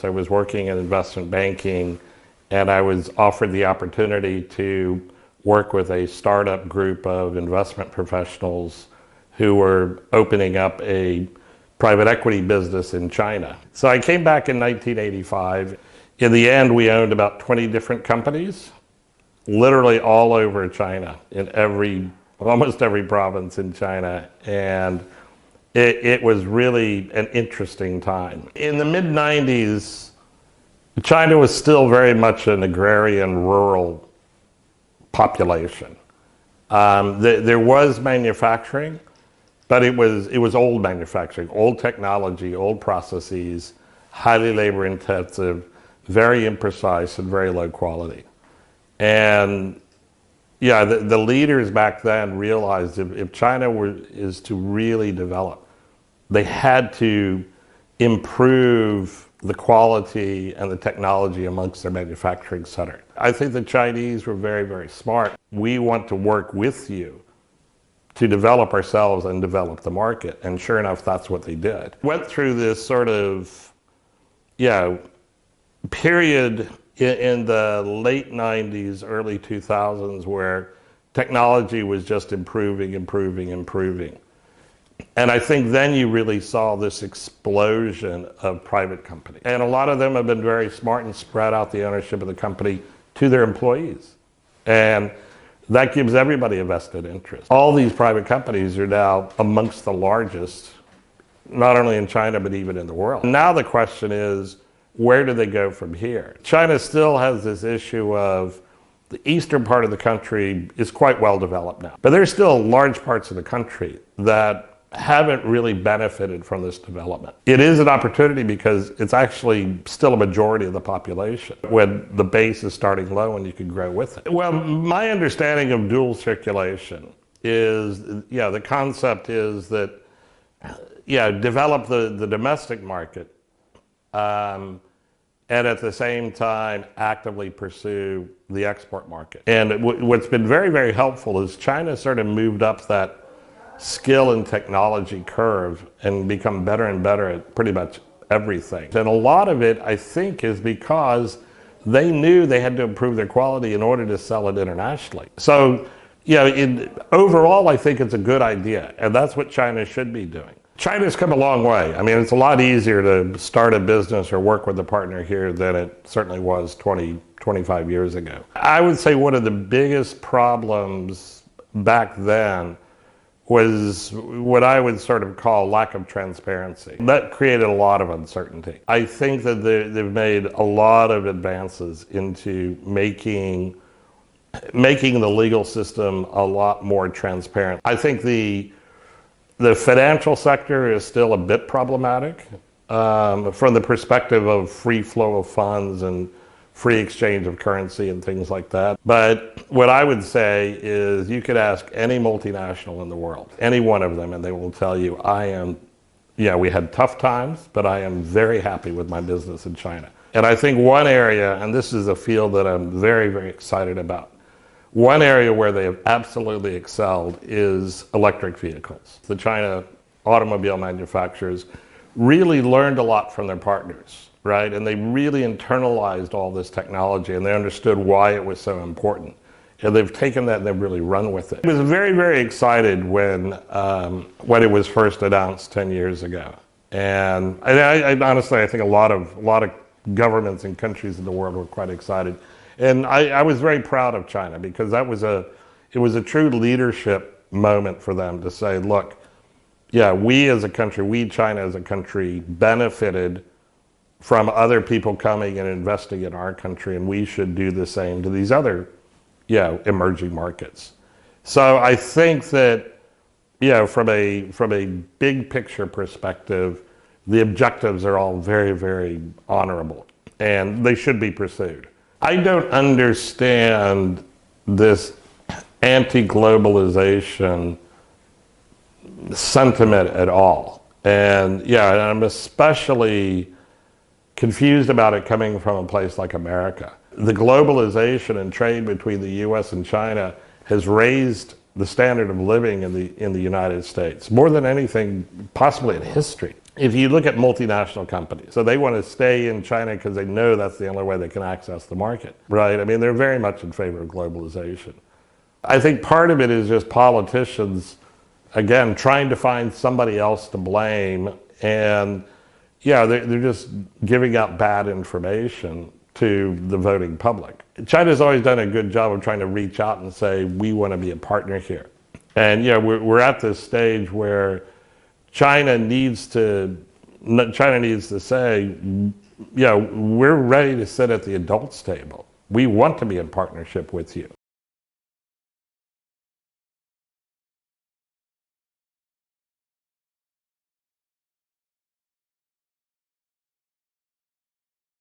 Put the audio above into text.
I was working in investment banking, and I was offered the opportunity to work with a startup group of investment professionals who were opening up a private equity business in China. So I came back in 1985. In the end, we owned about 20 different companies, literally all over China, in almost every province in China. And it was really an interesting time. In the mid-90s, China was still very much an agrarian, rural population. There was manufacturing, but it was old manufacturing, old technology, old processes, highly labor intensive, very imprecise and very low quality. And yeah, the leaders back then realized if China is to really develop, they had to improve the quality and the technology amongst their manufacturing center. I think the Chinese were very, very smart. We want to work with you to develop ourselves and develop the market. And sure enough, that's what they did. Went through this sort of, period in the late 90s, early 2000s, where technology was just improving. And I think then you really saw this explosion of private companies. And a lot of them have been very smart and spread out the ownership of the company to their employees. And that gives everybody a vested interest. All these private companies are now amongst the largest, not only in China, but even in the world. Now the question is, where do they go from here? China still has this issue of the eastern part of the country is quite well developed now. But there's still large parts of the country that haven't really benefited from this development. It is an opportunity because it's actually still a majority of the population when the base is starting low and you can grow with it. Well, my understanding of dual circulation is, the concept is that, develop the domestic market, and at the same time actively pursue the export market. And what's been very, very helpful is China sort of moved up that skill and technology curve and become better and better at pretty much everything. And a lot of it, I think, is because they knew they had to improve their quality in order to sell it internationally. So, overall, I think it's a good idea, and that's what China should be doing. China's come a long way. I mean, it's a lot easier to start a business or work with a partner here than it certainly was 20, 25 years ago. I would say one of the biggest problems back then was what I would sort of call lack of transparency. That created a lot of uncertainty. I think that they've made a lot of advances into making the legal system a lot more transparent. I think the financial sector is still a bit problematic from the perspective of free flow of funds and free exchange of currency and things like that. But what I would say is you could ask any multinational in the world, any one of them, and they will tell you, we had tough times, but I am very happy with my business in China. And I think one area, and this is a field that I'm very, very excited about, one area where they have absolutely excelled is electric vehicles. The China automobile manufacturers really learned a lot from their partners, right? And they really internalized all this technology and they understood why it was so important. And they've taken that and they've really run with it. I was very, very excited when it was first announced 10 years ago. And I honestly, I think a lot of governments and countries in the world were quite excited. And I was very proud of China because it was a true leadership moment for them to say, look, we as a country, China as a country, benefited from other people coming and investing in our country, and we should do the same to these other, emerging markets. So I think that, from a big picture perspective, the objectives are all very, very honorable, and they should be pursued. I don't understand this anti-globalization sentiment at all. And I'm especially confused about it coming from a place like America. The globalization and trade between the US and China has raised the standard of living in the United States more than anything possibly in history. if you look at multinational companies, so they want to stay in China because they know that's the only way they can access the market, right? I mean, they're very much in favor of globalization. I think part of it is just politicians, again, trying to find somebody else to blame, and yeah, they're just giving out bad information to the voting public. China's always done a good job of trying to reach out and say, we want to be a partner here. And yeah, we're at this stage where China needs to say, yeah, we're ready to sit at the adults table. We want to be in partnership with you.